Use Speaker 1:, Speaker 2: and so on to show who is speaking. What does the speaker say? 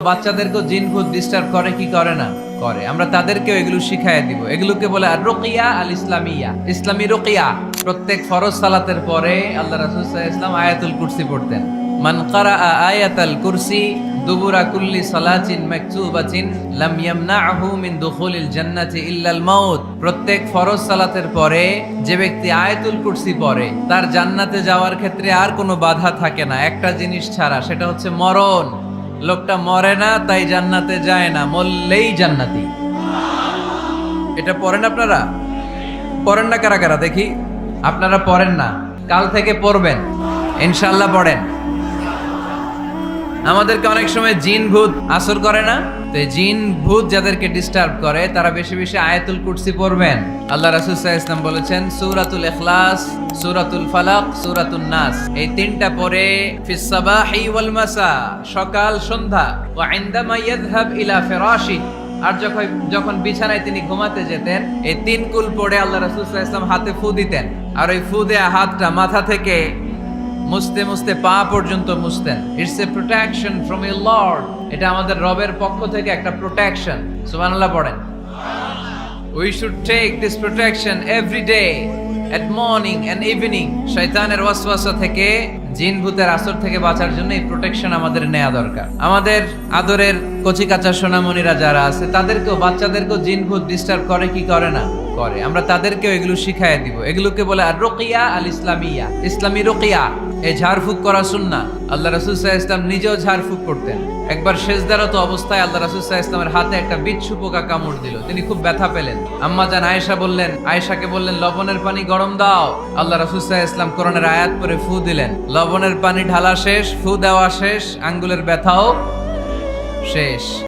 Speaker 1: বাচ্চাদেরকে জিন ভূত ডিস্টার্ব করে কি করে না? করে। আমরা তাদেরকেও এগুলো শিখাইয়া দিব। এগুলোকে বলে আর রুকিয়া আল ইসলামিয়া, ইসলামী রুকিয়া। প্রত্যেক ফরজ সালাতের পরে আল্লাহ রাসূল সাল্লাল্লাহু আলাইহি ওয়াসাল্লাম আয়াতুল কুরসি পড়তেন। মান ক্বারাআ আয়াতাল কুরসি দুবুরা কুল্লি সালাতিন মাকতুবাতিন লাম ইয়ামনাহু মিন দুখুলিল জান্নাতি ইল্লাল মাউত। প্রত্যেক ফরজ সালাতের পরে যে ব্যক্তি আয়াতুল কুরসি পড়ে তার জান্নাতে যাওয়ার ক্ষেত্রে আর কোনো বাধা থাকে না, একটা জিনিস ছাড়া, সেটা হচ্ছে মরণ। লোকটা মরে না তাই জান্নাতে যায় না, মরলেই জান্নাতি। এটা পড়েন আপনারা? পড়েন না কারা কারা দেখি? আপনারা পড়েন না, কাল থেকে পড়বেন ইনশাআল্লাহ। পড়েন। আমাদেরকে অনেক সময় জিন ভূত আসর করে না? তো জিন ভূত যাদেরকে ডিস্টার্ব করে তারা বেশি বেশি আয়াতুল কুরসি পড়বেন। আল্লাহ রাসূল সাল্লাল্লাহু আলাইহি ওয়াসাল্লাম বলেছেন সূরাতুল ইখলাস, সূরাতুল ফালাক, সূরাতুন নাস, এই তিনটা পড়ে ফিস সাবাহি ওয়াল মাসা, সকাল সন্ধ্যা, ওয়া ইনদামা ইয়াযহাব ইলা ফিরাশি, আর যখন বিছানায় তিনি ঘুমাতে যেতেন এই তিন কুল পড়ে আল্লাহ রাসূল সাল্লাল্লাহু আলাইহি ওয়াসাল্লাম হাতে ফু দিতেন। আর ওই ফু দেয়া হাতটা মাথা থেকে মুছতে মুছতে পা পর্যন্ত মুছতেন। It's a protection from your lord. এটা আমাদের রবের পক্ষ থেকে একটা প্রোটেকশন। সুবহানাল্লাহ পড়েন। We should take this protection every day at morning and evening. শয়তানের ওয়াসওয়াসা থেকে, জিন ভূতের আসর থেকে বাঁচার জন্য এই প্রোটেকশন আমাদের নেওয়া দরকার। আমাদের আদরের কচিকাঁচা সোনামণিরা যারা আছে তাদেরকেও, বাচ্চাদেরকেও জিন ভূত ডিস্টার্ব করে কি করে না? করে। আমরা তাদেরকেও এগুলো শিখাইয়া দিব। এগুলোকে বলে আর রুকিয়া আল ইসলামিয়া, ইসলামী রুকিয়া। এই ঝাড়ফুঁক করা সুন্নাহ। আল্লাহ রাসূল সাল্লাল্লাহু আলাইহি ওয়াসাল্লাম নিজেও ঝাড়ফুঁক করতেন। একবার সেজদারত অবস্থায় আল্লাহ রাসূল সাল্লাল্লাহু আলাইহি ওয়াসাল্লামের হাতে একটা বিচ্ছু পোকা কামড় দিল। তিনি খুব ব্যথা পেলেন। আম্মা জান আয়েশাকে বললেন লবণের পানি গরম দাও। আল্লাহ রাসূল সাল্লাল্লাহু আলাইহি ওয়াসাল্লাম কোরআনের আয়াত পড়ে ফু দিলেন। লবণের পানি ঢালা শেষ, ফু দেওয়া শেষ, আঙ্গুলের ব্যথাও শেষ।